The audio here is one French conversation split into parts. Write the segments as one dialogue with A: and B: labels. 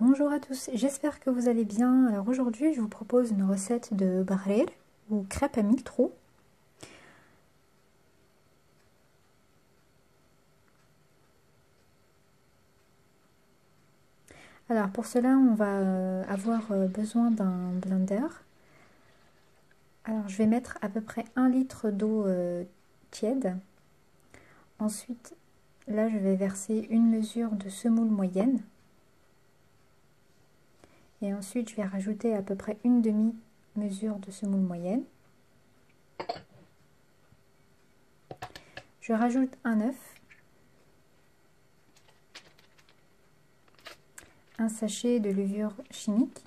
A: Bonjour à tous, j'espère que vous allez bien. Alors aujourd'hui, je vous propose une recette de barrer ou crêpes à mille trous. Alors pour cela, on va avoir besoin d'un blender. Alors je vais mettre à peu près 1 litre d'eau tiède. Ensuite, là je vais verser une mesure de semoule moyenne. Et ensuite, je vais rajouter à peu près une demi-mesure de semoule moyenne. Je rajoute un œuf, un sachet de levure chimique,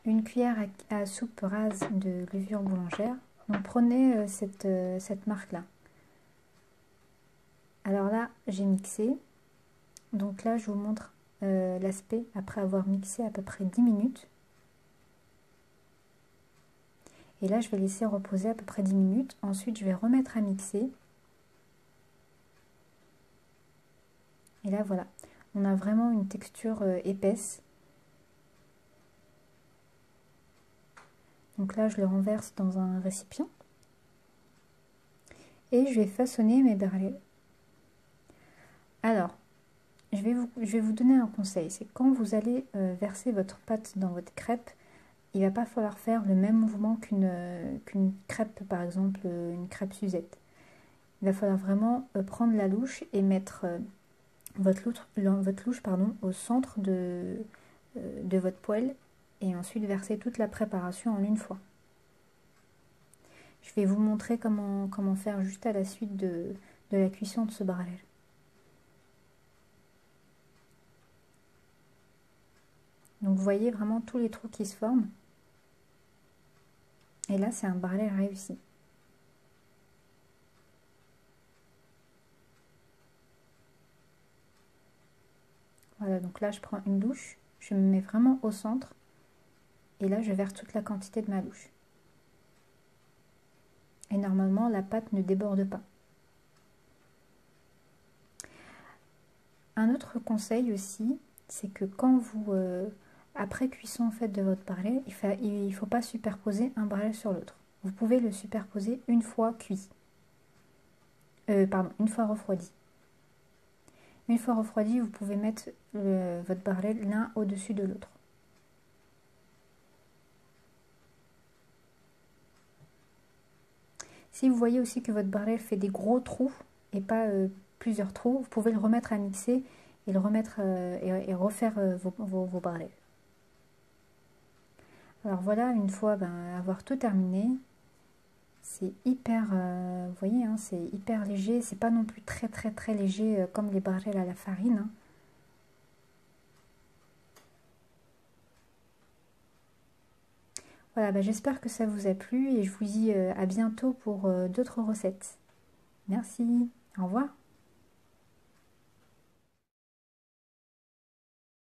A: une cuillère à soupe rase de levure boulangère. Donc prenez cette marque-là. Alors là, j'ai mixé. Donc là, je vous montre l'aspect après avoir mixé à peu près 10 minutes. Et là, je vais laisser reposer à peu près 10 minutes. Ensuite, je vais remettre à mixer. Et là, voilà. On a vraiment une texture épaisse. Donc là, je le renverse dans un récipient. Et je vais façonner mes barrels. Alors, je vais vous donner un conseil. C'est quand vous allez verser votre pâte dans votre crêpe, il ne va pas falloir faire le même mouvement qu'une crêpe, par exemple une crêpe Suzette. Il va falloir vraiment prendre la louche et mettre votre louche au centre de votre poêle et ensuite verser toute la préparation en une fois. Je vais vous montrer comment faire juste à la suite de la cuisson de ce barrel. Donc vous voyez vraiment tous les trous qui se forment. Et là, c'est un barrel réussi. Voilà, donc là, je prends une louche, je me mets vraiment au centre. Et là, je verse toute la quantité de ma louche. Et normalement, la pâte ne déborde pas. Un autre conseil aussi, c'est que quand vous, après cuisson en fait de votre barrel, il ne faut pas superposer un barrel sur l'autre. Vous pouvez le superposer une fois cuit. Une fois refroidi. Une fois refroidi, vous pouvez mettre votre barrel l'un au-dessus de l'autre. Si vous voyez aussi que votre barrel fait des gros trous et pas plusieurs trous, vous pouvez le remettre à mixer et le remettre et refaire vos barrels. Alors voilà, une fois avoir tout terminé, c'est hyper, vous voyez, hein, c'est hyper léger, c'est pas non plus très léger comme les barrels à la farine. Hein. Voilà, j'espère que ça vous a plu et je vous dis à bientôt pour d'autres recettes. Merci, au revoir.